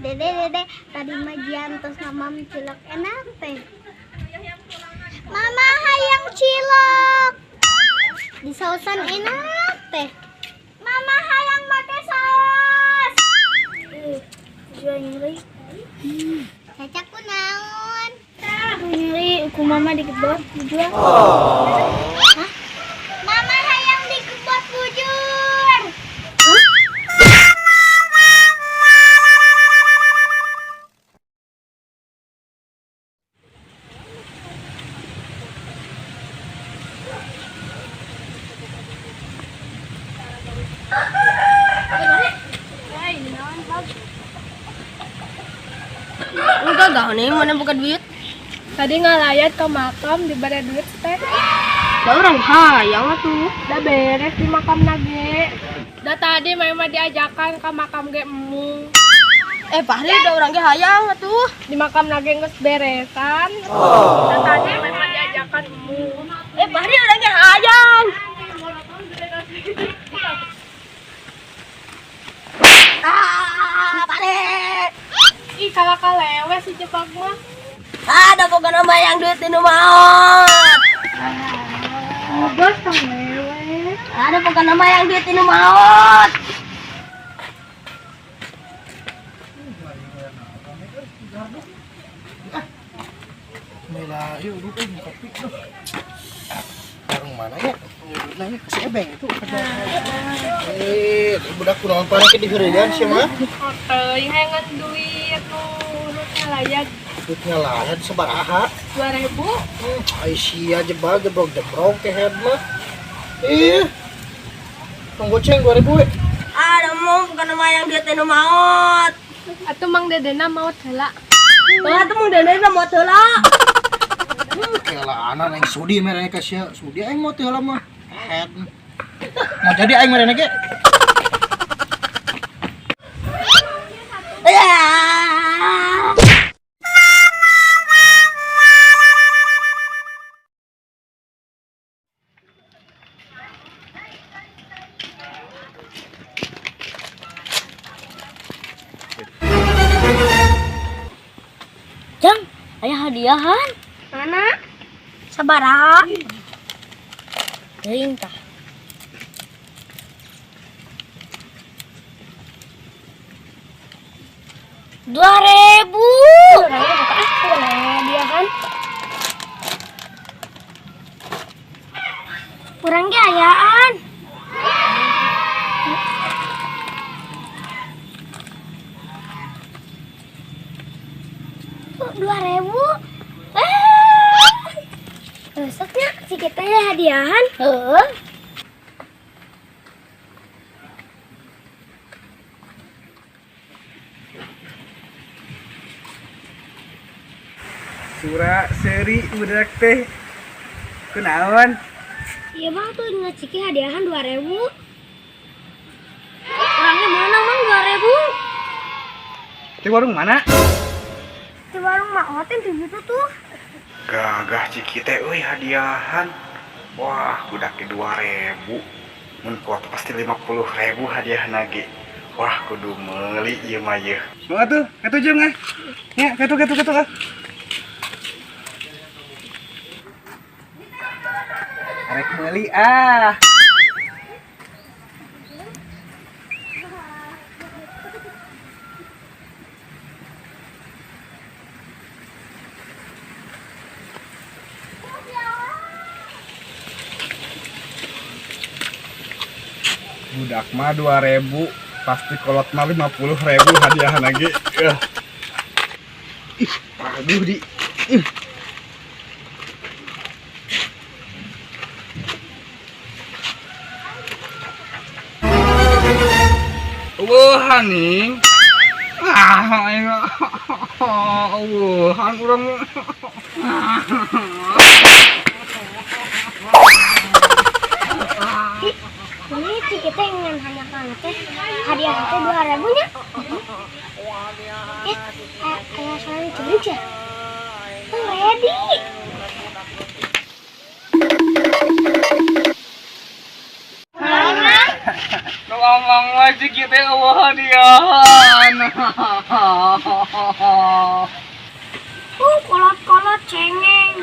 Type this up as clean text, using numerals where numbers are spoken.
Dede tadi majian tos mamam cilok enak teh. Mama hayang cilok di sausan enak teh. Mama hayang make saus. Jual nyeri. Cacak kunaon? Nyeri ku mama dikebot bujur. Hah? Mama hayang dikebot bujur. Enggak gak nih mana buka duit. Tadi ngalayat ke makam di bare duit teh. Da orang hayang atuh. Udah beres di makam nage. Udah tadi mama diajakan ke makam ge emu. Pahli da orang ge hayang atuh. Di makam nage geus beresan. Udah tadi mama diajakan emu. Pahli orang ge hayang. Pahli. Ih kakak lewe si Jepang mah. Ada boga nama yang duit di maot. Bos tang lewe. Ada boga nama yang duit di maot. Mela, yuk duduk buka pik tuh. Warung mana ya? Nanya ke si Ebeng itu. Budak kunaon parah ke di gerejan sih mah? Teuing hengan duit nu ngalayat Duit ngalahan sabaraha? 2000. Aisyah jebrok ke head mah. Penggoceng 2000 Ada mau bukan nama yang duit di maot. Atuh Mang Dedena mau heula. Atuh mau dana mau heula. Kela anak yang sudi mereka kasih sudi aing mau teh mah head. Mau jadi aing mereka ge. Jang, aya hadiahan. Mana? Sabaraha? Teuing tah. $2000. Dia kan Kurang ge ayaan. Kok 2000? Besoknya si kita ya hadiahan. Sura seri budak teh kunaon? Iya bang tuh ngeciki hadiahan 2000. Orangnya mana mang 2000? Di warung mana? Di warung Mak Oten tuh gitu tuh. Gagah ciki teh euy hadiahan. Wah, budak 2000. Mun kuat pasti 50.000 hadiah lagi. Wah, kudu meuli ieu mah yeuh. Mau atuh, katujung ah. Ya, katu ah. Arek meuli ah. Budak mah 2000, pasti kolot mah 50.000 hadiahan lagi. Aduh di. Wah nih. Wuhan urang. Ini si kita yang hanya kan teh hadiah teh 2000-nya. Kayak soalnya celuc ya. Ready. Ngomong aja kita hadiahan. Kolot-kolot cengeng.